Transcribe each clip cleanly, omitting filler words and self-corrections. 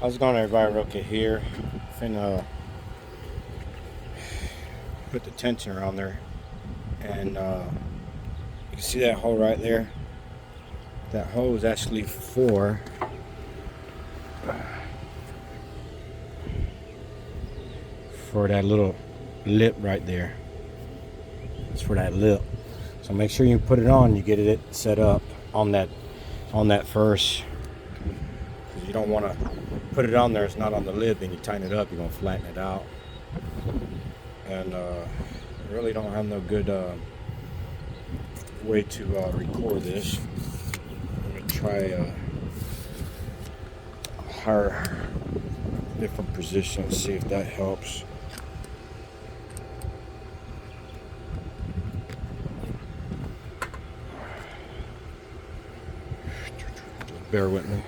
How's it going, everybody? Roka here. Finna put the tensioner on there, and you can see that hole right there. That hole is actually for that little lip right there. It's for that lip. So make sure you put it on. You get it set up on that first, because you don't want to put it on there. It's not on the lid. Then you tighten it up. You're gonna flatten it out, and really don't have no good way to record this. Let me try a higher, different position, see if that helps. Bear with me.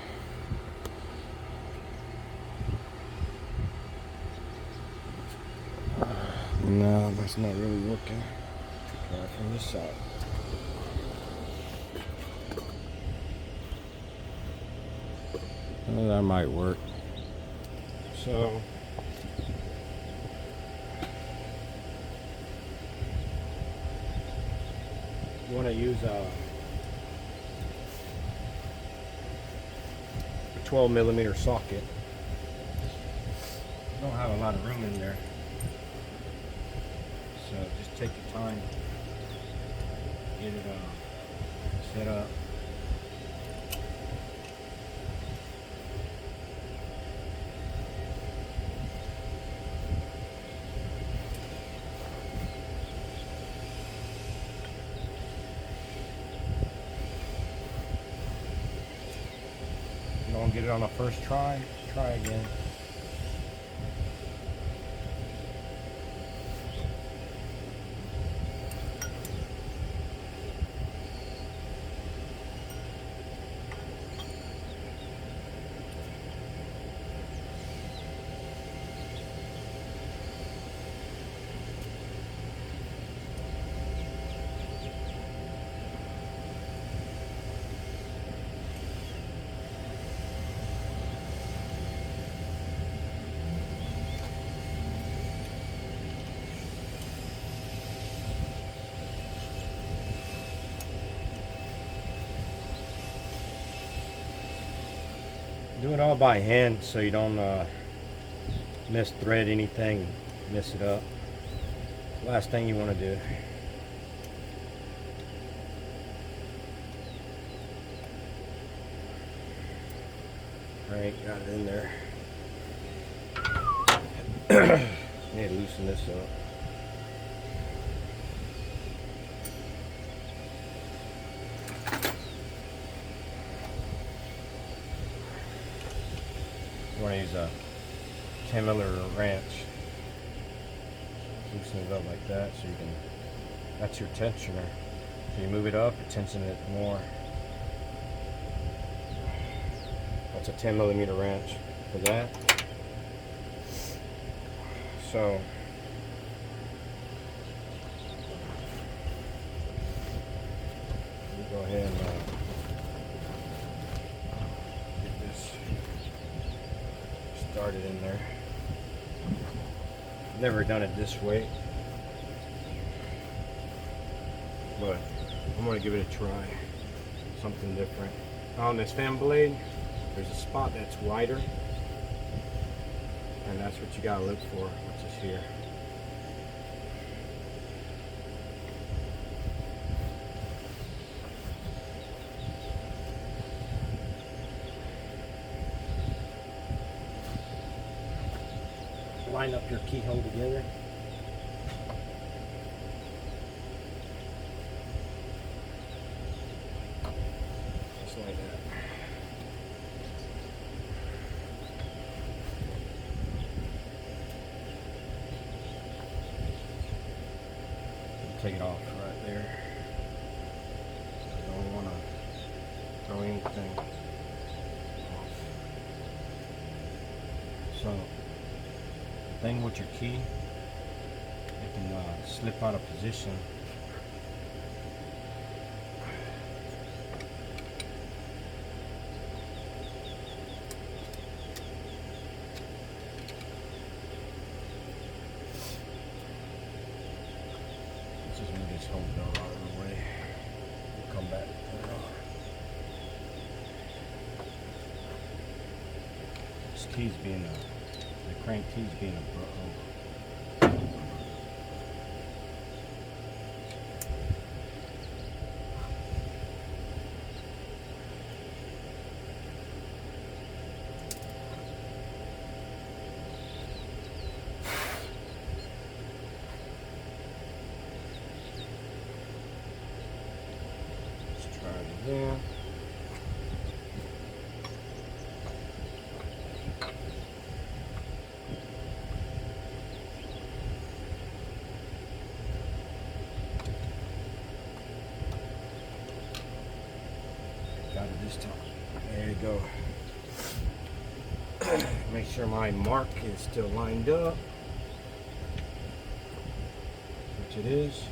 No, that's not really working. Try it from this side. Well, that might work. So you want to use a 12mm socket. You don't have a lot of room in there, so just take your time, get it set up. You don't get it on the first try, try again. Do it all by hand so you don't misthread anything, mess it up. Last thing you want to do. Alright, got it in there. Need to loosen this up. You want to use a 10mm wrench. Loosen it up like that so you can, that's your tensioner. So you move it up, it tensions it more. That's a 10mm wrench for that. So we go ahead and get this started in there. Never done it this way, but I'm going to give it a try. Something different. On this fan blade, there's a spot that's wider, and that's what you got to look for, which is here. Line up your keyhole together. Just like that. Take it off right there. I don't want to throw anything off. So thing with your key, it can slip out of position. whole belt out of the way. We'll come back and put it on. This key's being the crank key's being a yeah. Got it this time. There you go. Make sure my mark is still lined up, which it is.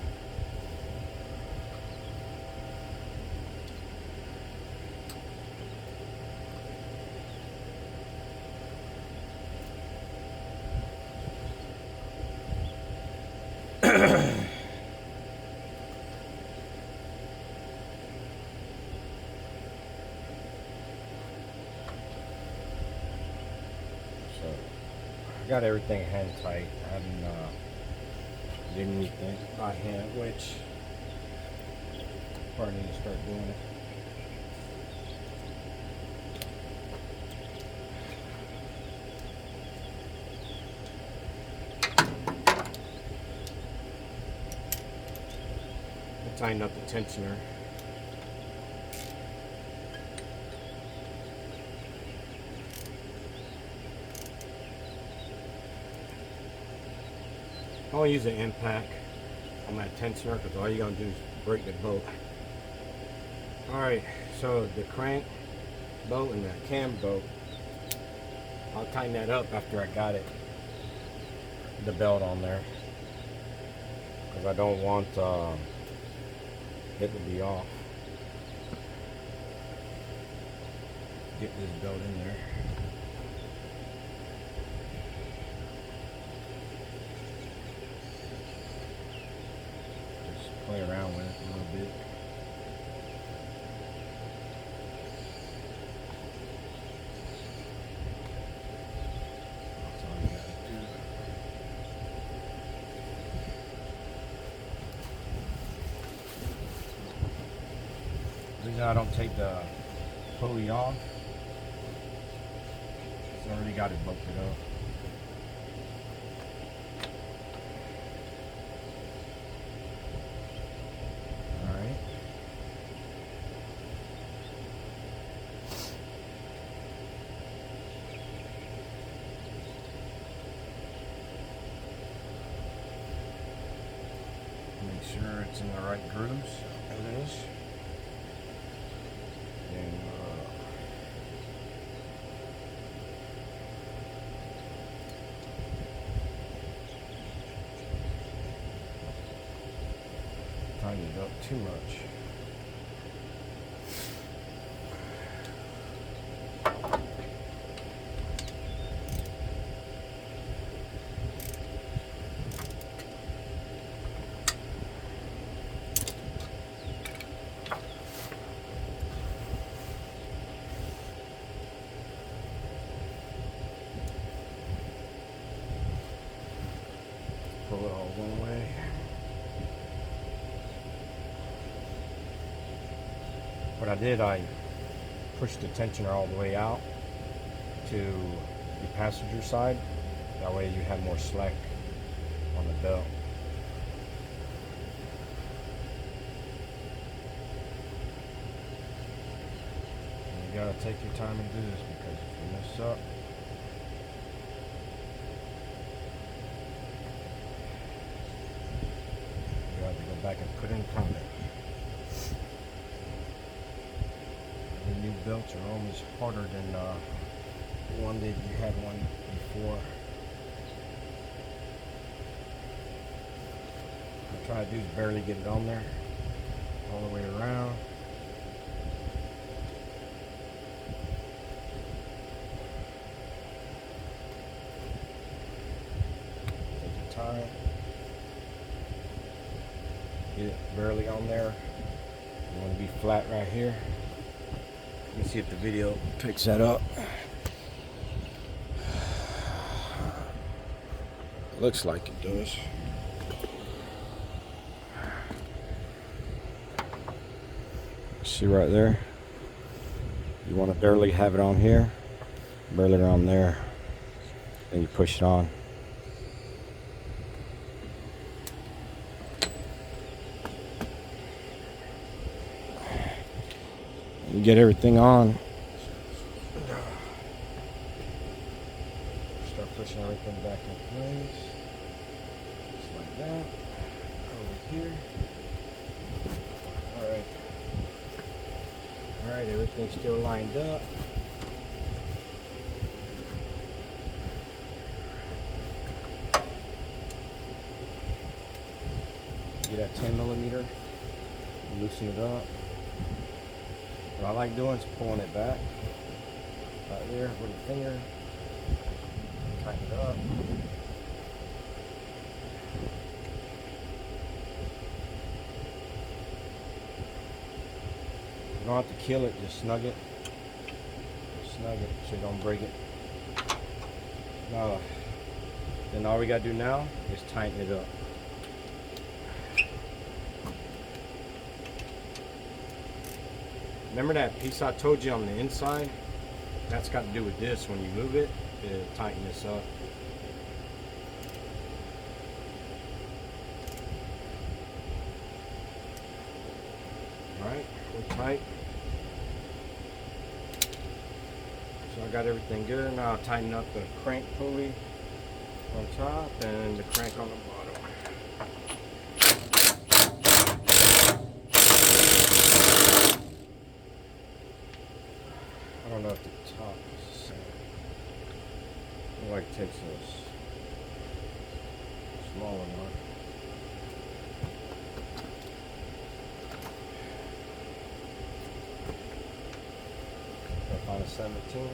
Got everything hand tight. I haven't did anything by hand, which probably need to start doing it. I'll tighten up the tensioner. I'll use an impact on that tensioner because all you're going to do is break the bolt. Alright, so the crank bolt and the cam bolt, I'll tighten that up after I got the belt on there, because I don't want it to be off. Get this belt in there. Play around with it a little bit. That's all you gotta do. The reason I don't take the pulley off, it's already got it bolted up. Make sure it's in the right grooves. It is. And tighten it up too much. Pull it all one way. What I did, I pushed the tensioner all the way out to the passenger side. That way you have more slack on the belt. And you gotta take your time and do this, because if you mess up, you have to go back and put in contact. The new belts are always harder than the one that you had one before. What I try to do is barely get it on there all the way around. Take your time. Get it barely on there. You want to be flat right here. Let me see if the video picks that up. Looks like it does. See right there? You want to barely have it on here, barely on there, then you push it on. You get everything on. Start pushing everything back in place. Just like that. Over here. Alright. Alright, everything's still lined up. Get that 10mm, loosen it up. What I like doing is pulling it back right there with a finger, tighten it up. You don't have to kill it, just snug it. Just snug it so you don't break it. Now, then all we gotta do now is tighten it up. Remember that piece I told you on the inside? That's got to do with this. When you move it, it'll tighten this up. Alright, we're tight. So I got everything good. Now I'll tighten up the crank pulley on top and the crank on the bottom. I don't know if the top is the same. I like takes those smaller one. I found a 17.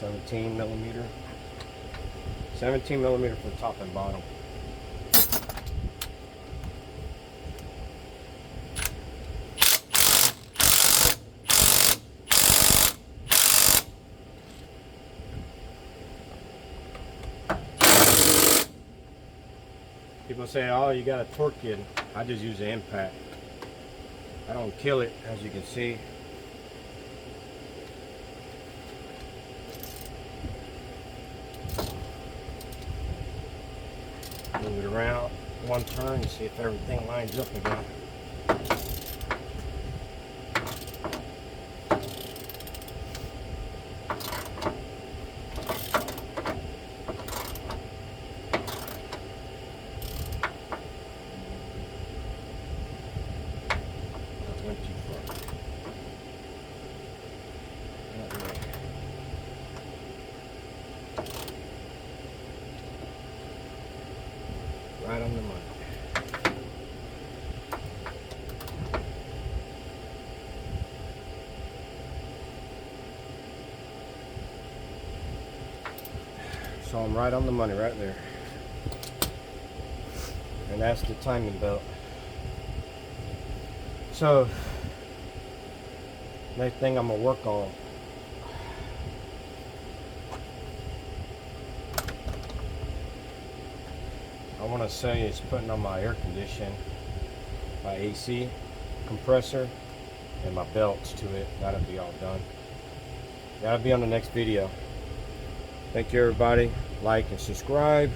$17mm. 17mm for the top and bottom. People say, oh, you gotta torque it. I just use the impact. I don't kill it, as you can see. Move it around one turn and see if everything lines up again. That went too far. Not really. Right on the money. So I'm right on the money right there. And that's the timing belt. So next thing I'm gonna work on, I want to say is putting on my air condition, my AC compressor, and my belts to it. That'll be all done. That'll be on the next video. Thank you, everybody. Like and subscribe.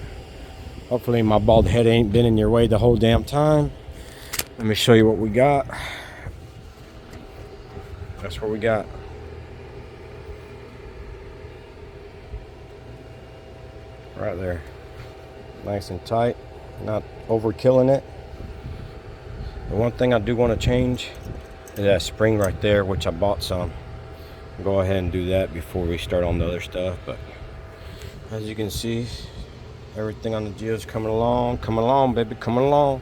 Hopefully my bald head ain't been in your way the whole damn time. Let me show you what we got. That's what we got. Right there. Nice and tight, not overkilling it. The one thing I do want to change is that spring right there, which I bought some. I'll go ahead and do that before we start on the other stuff. But as you can see, everything on the Geo's coming along, baby, coming along.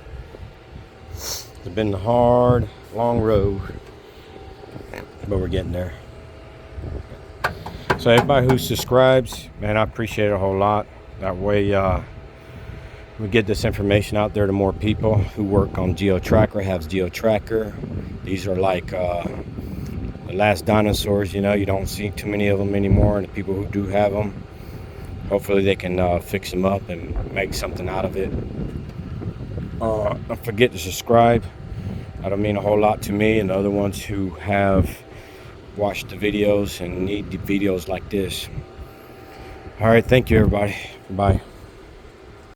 It's been a hard, long road, but we're getting there. So everybody who subscribes, man, I appreciate it a whole lot. That way we get this information out there to more people who work on Geo Tracker, have Geo Tracker. These are like the last dinosaurs, you know. You don't see too many of them anymore, and the people who do have them, hopefully they can fix them up and make something out of it. Don't forget to subscribe. That'll mean a whole lot to me and the other ones who have watched the videos and need the videos like this. All right, thank you everybody. Bye.